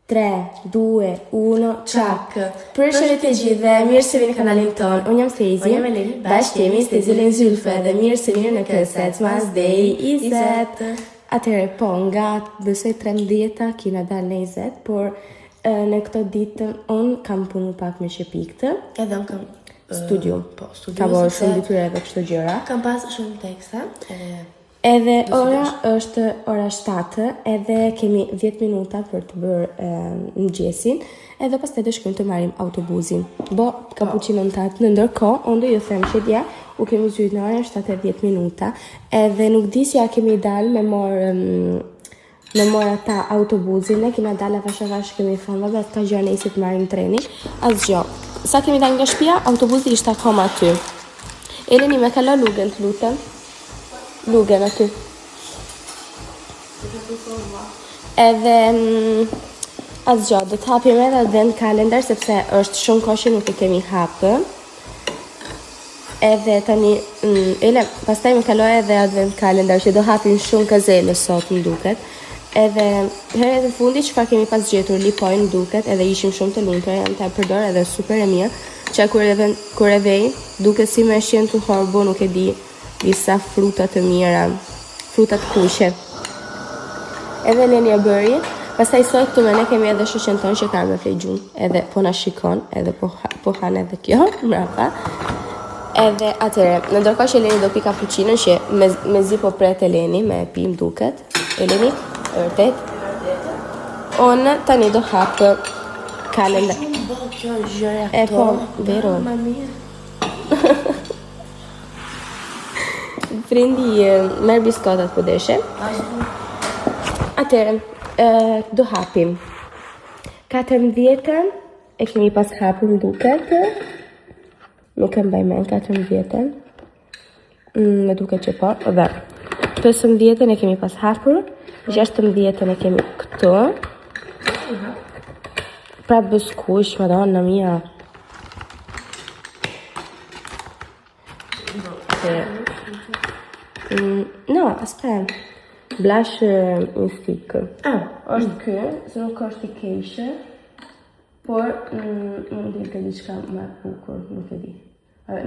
3, 2, 1, çak. Përshëndetje gjithë dhe mirë se vini në kanalin ton. Unë jam Stezi. Unë jam Eleni. Bashkë jemi Stezi Eleni Zylfe dhe mirë se vini në këset Mas Day 20. Atëherë po, nga besoj 13 kina dalë në 20, por në këto ditë unë kam punu pak me shepiktë. Edhe unë kam studiu. Po, studiu. Ka bërë shumë dityre edhe kështu gjëra. Kam pas shumë teksta. Edhe ora është ora 7 edhe kemi 10 minuta për të bërë mëngjesin edhe pastaj do shkojmë të marrim autobusin. Cappuccinon tat në ndërkohë, unë do ju them që dje u kemi zhyt në orën 7:10 minuta edhe nuk di si ja kemi dalë me mor ata autobusin, ne kemi dalë avash kemi thonë vabbè ka gjë nesër të marrim trenin. Asgjë. Sa kemi dalë nga shtëpia, autobusi ishte akoma aty. Eleni më kalo lugën, të lutem. Lugën aty. Edhe asgjë, do të hapim edhe advent kalendar sepse është shumë kohë që nuk e kemi hapë. Edhe tani pastaj më kaloi edhe advent kalendar që do hapim shumë gazele sot më duket. Edhe herët e fundit çfarë kemi pas gjetur lipojnë duket edhe ishim shumë të lumtur, jam ta përdor edhe super e mirë. Çka kur e vej, duket si më shjen të horbo, nuk e di. Disa fruta të mira, fruta të kuqe. Edhe Leni e bëri. Pastaj sot këtu me ne kemi edhe shoqen tonë që ka me flegjun. Edhe po na shikon, edhe po han edhe kjo mbrapa. Edhe atëre, në ndërkohë që Leni do pi cappuccino që mezi po pret Leni me pim duket. Leni, vërtet. Unë tani do hap kalendar. Kjo gjëra. E po, vero. Prindi merë biskotat për deshe. Atëre, do hapim. 14 e kemi pas hapur në duket. Nuk e mbaj men 14. Me duket që po. Dhe 15 e kemi pas hapur. 16 e kemi këto. Pra bëskush, madonna mia. No, aspetta. Blush in stick. Është ky, se nuk është i keqe, por mund të jetë diçka më e bukur, nuk e di.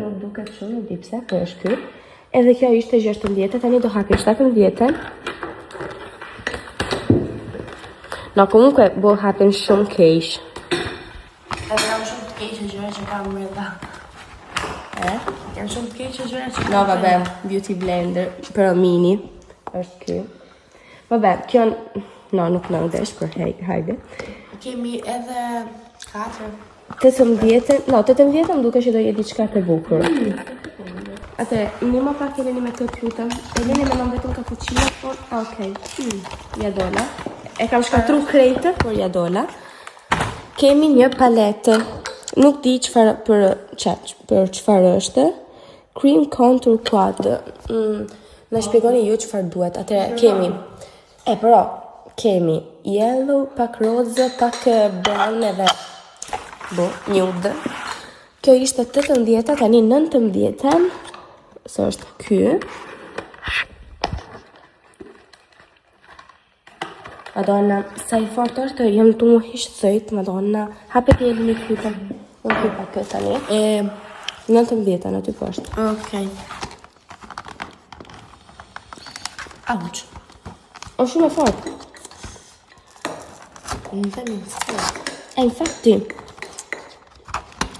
Nuk duket shumë, nuk di pse, por është ky. Edhe kjo ishte 16, tani do hapim 17. No, comunque hapim shumë keq. Edhe jam shumë të keqe gjëra që kam brenda. Jam shumë të keqe gjëra që kam. No, vabbè, beauty blender, però mini, është ky. Vabbè, kjo, no, nuk në ndesh, për hajde. Kemi edhe 4. 18 më duke që do jetë diçka të bukur. Ate, një më pak Eleni me këtë lutem. Eleni me nëmë vetëm cappuccino, por, okej. Ja dola. E kam shkatru krejtë, por ja dola. Kemi një paletë. Nuk di për çfarë është. Cream Contour Quad. Na shpjegoni ju çfarë duhet. Atëherë kemi. Kemi yellow, pak rozë, pak brown edhe nude. Kjo ishte 18, tani 19. Së është ky. Madonna, sa i fort është, jam të mu hishtë thëjt, Madonna. Hapet i Eleni kryta. Unë krypa këtë tani. 19 në ty poshtë. Okej. Auq. O shumë e fort. Në themi në sëtë. Infatti.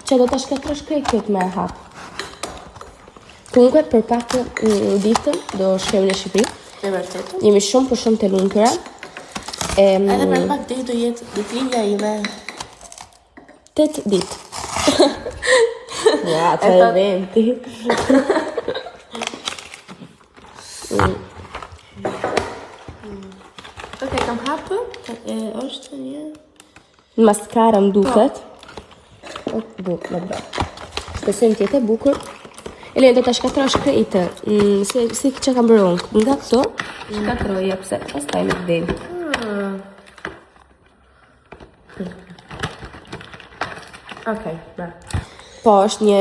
Që do të shkatrosh këtë me hap. Comunque, për pak ditën, do shkojmë në Shqipëri. E vërtetë. Jemi shumë për shumë të lumtura. Edhe për pak ditë do jetë ditëlindja ime. 8 ditë. Ja, të eventi. Ok, kam hapë. është një... Maskara më duket. Shpesojmë tjetë e bukur. Eleni do të shkatrosh krejtë. Si që kam bërë unë. Nga këto, shkatroj, pse pastaj nuk del. Okej, bra. Po është një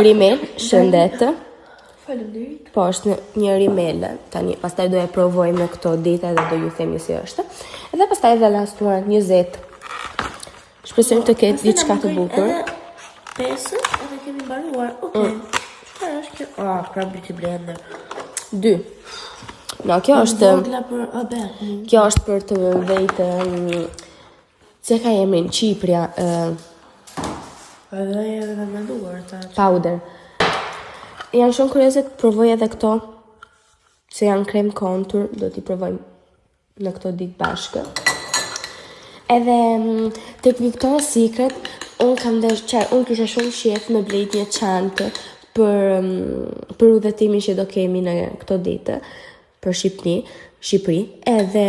rimel shëndetë. Faleminderit. Po është një rimel. Tani pastaj do e provoj me këto ditë edhe do ju themi si është. Edhe Edhe pastaj edhe lastuar 20. Shpresojmë të ketë diçka të bukur. Edhe 5 edhe kemi mbaruar. Okej. Çfarë është kjo? Pra beauty blender. 2. No, kjo është për të vejtë se ka emrin Qipria edhe edhe menduar ta powder. Janë shumë kurioze të provoj edhe këto se janë krem contour, do t'i provojmë në këto ditë bashkë. Edhe tek Victoria's Secret unë kisha shumë shef me blejt një çantë për udhëtimin që do kemi në këto ditë për Shqipëri, edhe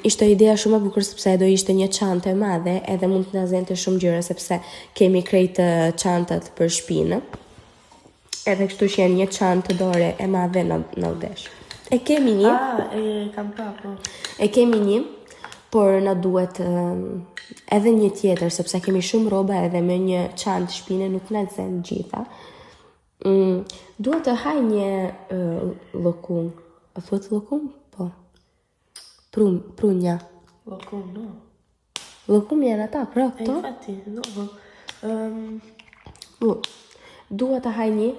ishte ideja shumë e bukur sepse do ishte një çantë e madhe, edhe mund të na zente shumë gjëra sepse kemi krejt çantat për shtëpinë. Edhe kështu që janë një çantë dore e madhe në vdesh. E kemi një. E kemi një, por na duhet edhe një tjetër sepse kemi shumë rroba edhe me një çantë shtëpinë nuk na zën gjitha. Duhet të haj një llokum. A thuhet llokum? Po. Prunja. Llokum, no. Llokum janë ata, pra këto? Infatti, Duhet të haj një,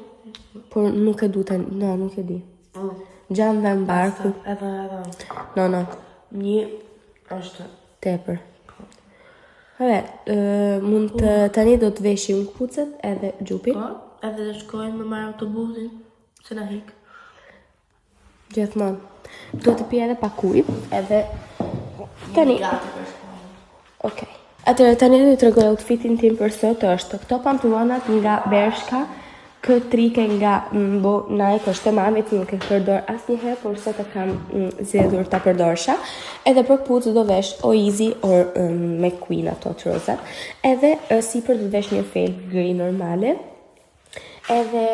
por nuk e du të, nuk e di. Gjanë dhe mbarku. Edhe. No. Një është tepër. Mund të tani do të veshim këpucet edhe xhupin. Po, edhe të shkojmë me marrë autobusin, se na hik. Gjithmonë. Duhet të pija edhe pak ujë, edhe tani. Okej. Atëherë tani do t'ju tregoj outfitin tim për sot është këto pantallonat nga Bershka, këtë trike nga Nike është e mamit, nuk e përdor asnjëherë, por sot e kam zgjedhur ta përdorsha. Edhe për kputucë do vesh o Easy or McQueen ato të rozat. Edhe sipër do vesh një felp gri normale. Edhe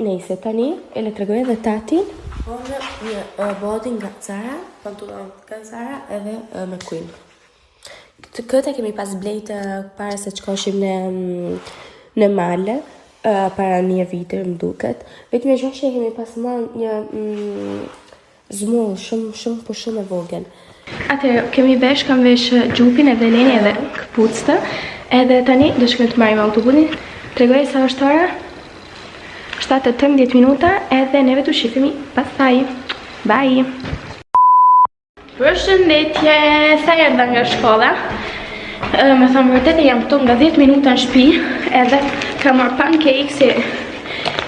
nejse tani e le tregoj edhe tatin. Unë një body nga Zara, pantallon nga Zara edhe McQueen. Këtë kemi pas blejtë para se të shkoshim në male, para një vite më duket. Vetëm e gjashtë kemi pas marrë një zmull shumë e vogël. Atëherë, kemi kam vesh xhupin edhe leni edhe këpuctë, edhe tani do shkojmë të marrim autobusin. Tregoj sa është ora? 7:18 minuta, edhe neve të shifemi pastaj. Bye! Përshëndetje, sa erdha nga shkolla. Me thëmë vërtet e jam këtu nga 10 minuta në shtëpi, edhe kam marrë pancake se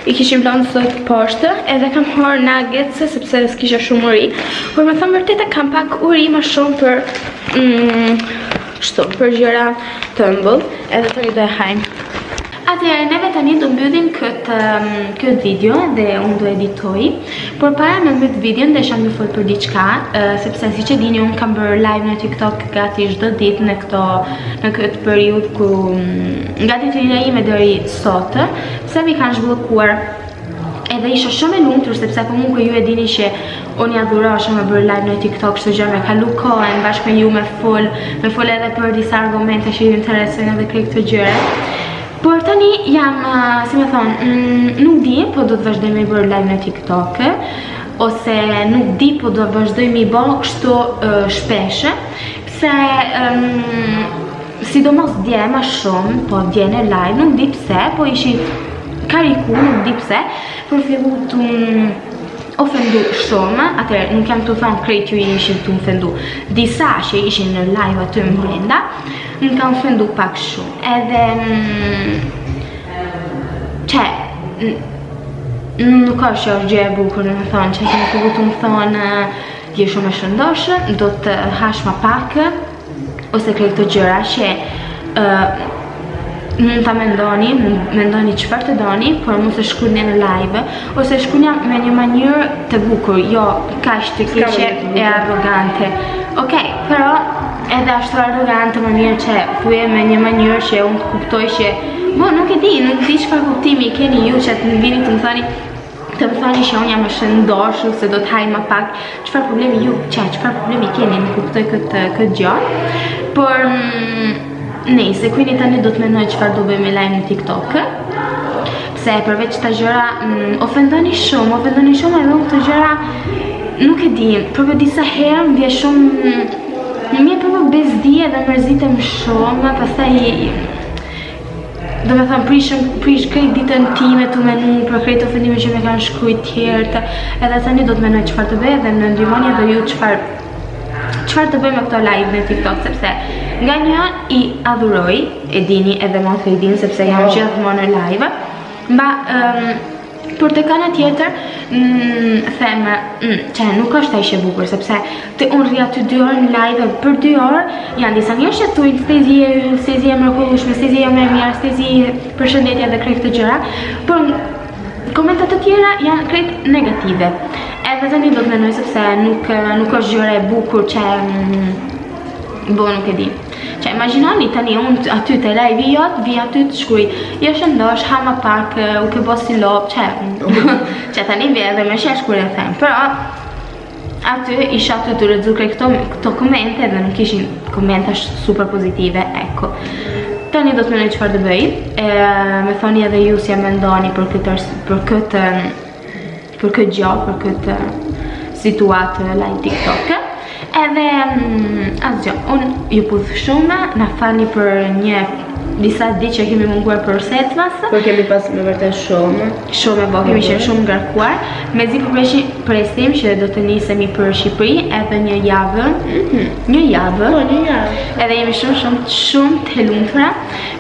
i kishim lënë sot poshtë, edhe kam marrë nuggets sepse s'kisha shumë uri, por me thëmë vërtet e kam pak uri më shumë për gjëra të ëmbël, edhe të një do e hajmë. Atëherë, neve tani do mbyllim këtë video dhe unë do editoj, por para me mbyt videon dhe sham ju fol për diçka, sepse siç e dini unë kam bërë live në TikTok gati çdo ditë në këtë periudhë ku nga ditëlindja ime deri sot, pse mi kanë zhbllokuar. Edhe isha shumë e lumtur sepse komunque ju e dini që unë ja dhurosha me bërë live në TikTok çdo gjë, me kalu kohën bashkë me ju me fol edhe për disa argumente që ju interesojnë edhe këtë gjëra. Por tani jam, si me thonë, nuk di, po do të vazhdoj me bërë live në TikTok, ose nuk di, po do të vazhdoj me bërë kështu shpeshe, pse sidomos dje ma shumë, po dje në live, nuk di pse, po ishi kariku, nuk di pse, për fillu të ofendu shumë, atëherë nuk jam të thonë krejt ju ishin të ofendu, disa që ishin në live aty më brenda, nuk kam ofendu pak shumë, edhe nuk është që është gjë e bukur në më thonë, që kemi fillu të më thonë je shumë e shëndoshë, do të hash ma pak, ose krejt të gjëra që mund ta mendoni çfarë të doni, por mos e shkruani në live, ose shkruani me një mënyrë të bukur, jo kaq të keqe e arrogante. Okej, però edhe ashtu arrogante më mirë që thuaj me një mënyrë që unë të kuptoj që, nuk e di çfarë kuptimi keni ju që të vini të më thoni që unë jam e shëndoshë, se do të haj më pak, çfarë problemi ju, çfarë problemi keni, në kuptoj këtë gjë, por nejse, kujni tani do të mendoj çfarë do bëjmë live në TikTok. Pse përveç të gjëra ofendoni shumë edhe unë të gjëra nuk e di, përveç disa herë më vjen shumë, më bezdi edhe mërzitem shumë, pastaj do me thëmë prish krejt ditën time të menu për krejt ofendime që me kanë shkrujt tjertë, edhe tani do të menoj qëfar të bëj dhe në ndihmoni edhe ju qëfar të bëj me këto live në TikTok, sepse nga një i adhuroj, e dini edhe ma të din sepse jam gjithmonë në live, mba për të kana tjetër theme që nuk është ai që e bukur, sepse të unë rria të 2 orë në live për 2 orë janë disa njerëz që thuajnë stezi e mrekullueshme, stezi e më e mirë, stezi përshëndetje dhe krejt të gjëra, por komentat të tjera janë krejt negative. Edhe tani do të menoj sepse nuk është gjëra e bukur që nuk e di. Që imagjinoni tani unë aty të live jot, vi aty të shkruaj, je shëndosh, hama pak, u ke bos si lop, që tani vi edhe me shesh kur e them. Però aty isha aty të lexuar këto komente dhe nuk ishin komente super pozitive, ecco. Tani do të menoj çfarë të bëj. Me thoni edhe ju si e mendoni për këtë gjë, për këtë situatë live TikTok. Edhe asgjë, unë ju pudh shumë, na falni për disa ditë që kemi munguar për setmas. Por kemi pas me vërtet shumë. Shumë kemi qenë shumë ngarkuar. Mezi presim që do të nisemi për Shqipëri edhe një javë. Një javë. Edhe jemi shumë të lumtura.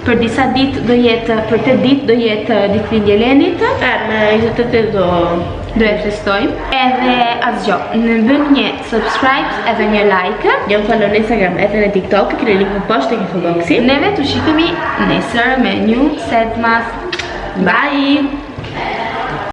Për disa ditë do jetë, për 8 ditë do jetë ditëlindja e Lenit. Me 28 do e festojmë. Edhe asgjë, në bëjmë një subscribe edhe një like. Jam follow në Instagram edhe në TikTok, keni link në poshtë të info boxi. Neve të shikemi nesër me një setmas. Bye!